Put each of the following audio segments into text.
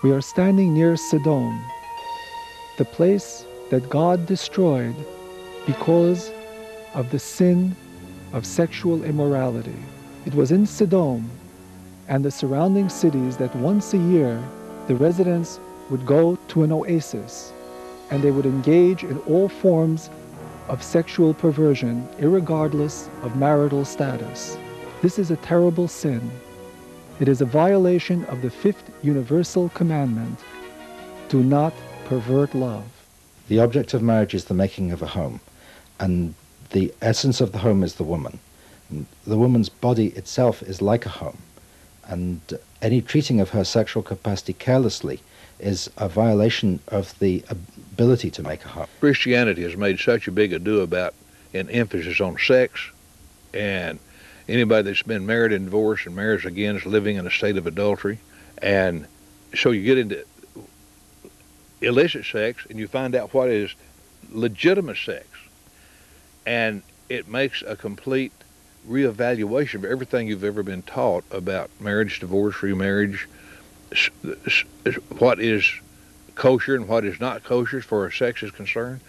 We are standing near Sodom, the place that God destroyed because of the sin of sexual immorality. It was in Sodom and the surrounding cities that once a year the residents would go to an oasis and they would engage in all forms of sexual perversion, irregardless of marital status. This is a terrible sin. It is a violation of the fifth universal commandment: do not pervert love. The object of marriage is the making of a home, and the essence of the home is the woman. And the woman's body itself is like a home, and any treating of her sexual capacity carelessly is a violation of the ability to make a home. Christianity has made such a big ado about an emphasis on sex, and anybody that's been married and divorced and marries again is living in a state of adultery. And so you get into illicit sex and you find out what is legitimate sex, and it makes a complete reevaluation of everything you've ever been taught about marriage, divorce, remarriage, what is kosher and what is not kosher as far as sex is concerned.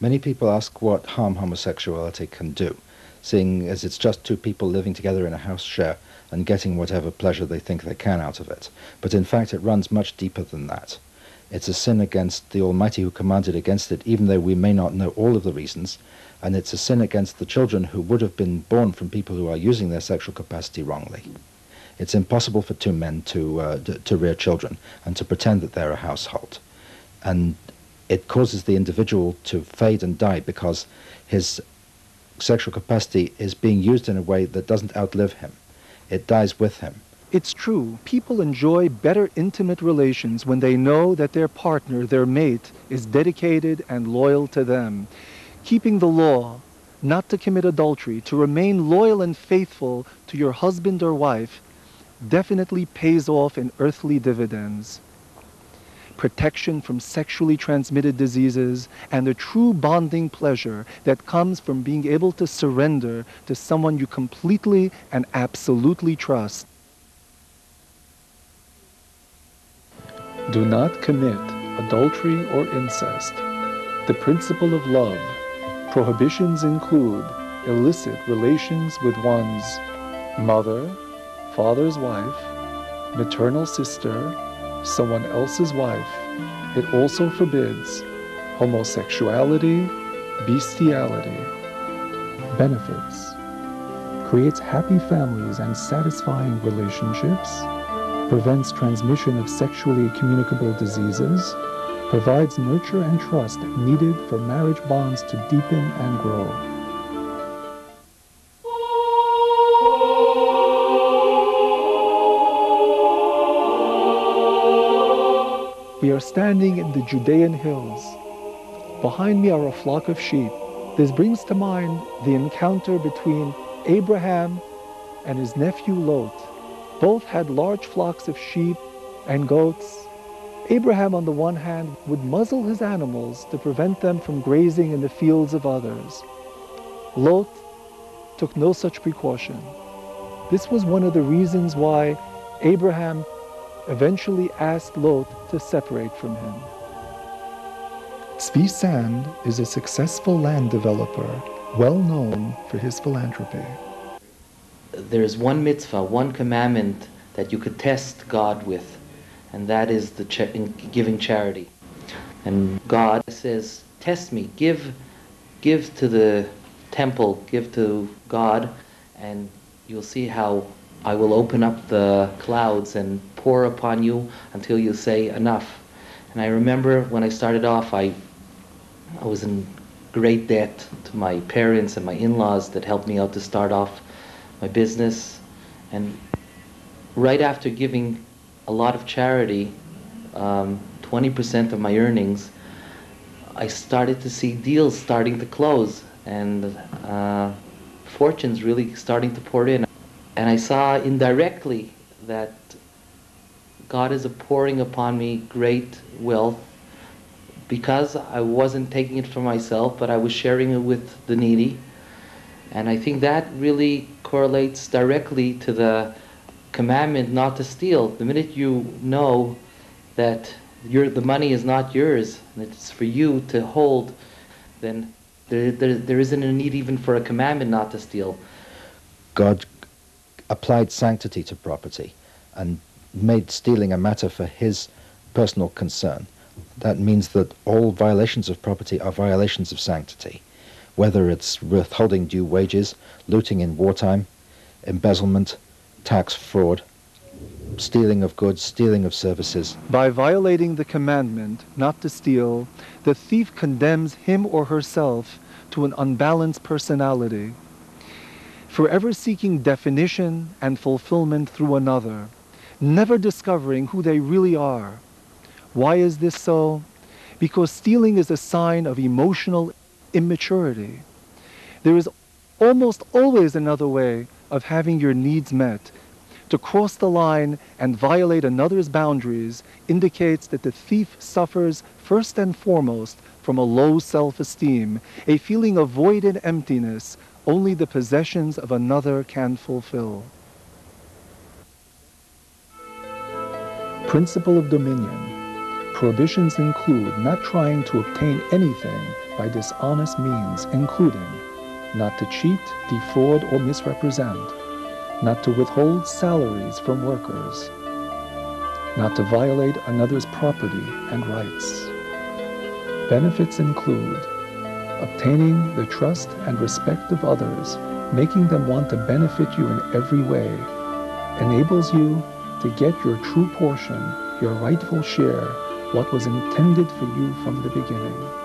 Many people ask what harm homosexuality can do, seeing as it's just two people living together in a house share and getting whatever pleasure they think they can out of it. But in fact it runs much deeper than that. It's a sin against the Almighty who commanded against it, even though we may not know all of the reasons, and it's a sin against the children who would have been born from people who are using their sexual capacity wrongly. It's impossible for two men to rear children and to pretend that they're a household. And it causes the individual to fade and die because his sexual capacity is being used in a way that doesn't outlive him. It dies with him. It's true, people enjoy better intimate relations when they know that their partner, their mate, is dedicated and loyal to them. Keeping the law, not to commit adultery, to remain loyal and faithful to your husband or wife, definitely pays off in earthly dividends. Protection from sexually transmitted diseases and the true bonding pleasure that comes from being able to surrender to someone you completely and absolutely trust. Do not commit adultery or incest. The principle of love. Prohibitions include illicit relations with one's mother, father's wife, maternal sister, someone else's wife. It also forbids homosexuality, bestiality. Benefits. Creates happy families and satisfying relationships. Prevents transmission of sexually communicable diseases. Provides nurture and trust needed for marriage bonds to deepen and grow. We are standing in the Judean hills. Behind me are a flock of sheep. This brings to mind the encounter between Abraham and his nephew Lot. Both had large flocks of sheep and goats. Abraham, on the one hand, would muzzle his animals to prevent them from grazing in the fields of others. Lot took no such precaution. This was one of the reasons why Abraham eventually asked Lot to separate from him. Tzvi Sand is a successful land developer, well known for his philanthropy. There's one mitzvah, one commandment that you could test God with, and that is in giving charity. And God says, test me, give to the temple, give to God, and you'll see how I will open up the clouds and pour upon you until you say enough. And I remember when I started off, I was in great debt to my parents and my in-laws that helped me out to start off my business. And right after giving a lot of charity, 20% of my earnings, I started to see deals starting to close and fortunes really starting to pour in. And I saw indirectly that God is pouring upon me great wealth because I wasn't taking it for myself, but I was sharing it with the needy. And I think that really correlates directly to the commandment not to steal. The minute you know that the money is not yours, and it's for you to hold, then there isn't a need even for a commandment not to steal. God applied sanctity to property and made stealing a matter for his personal concern. That means that all violations of property are violations of sanctity, whether it's withholding due wages, looting in wartime, embezzlement, tax fraud, stealing of goods, stealing of services. By violating the commandment not to steal, the thief condemns him or herself to an unbalanced personality, forever seeking definition and fulfillment through another, never discovering who they really are. Why is this so? Because stealing is a sign of emotional immaturity. There is almost always another way of having your needs met. To cross the line and violate another's boundaries indicates that the thief suffers first and foremost from a low self-esteem, a feeling of void and emptiness only the possessions of another can fulfill. Principle of dominion. Prohibitions include not trying to obtain anything by dishonest means, including not to cheat, defraud, or misrepresent, not to withhold salaries from workers, not to violate another's property and rights. Benefits include obtaining the trust and respect of others, making them want to benefit you in every way, enables you to get your true portion, your rightful share, what was intended for you from the beginning.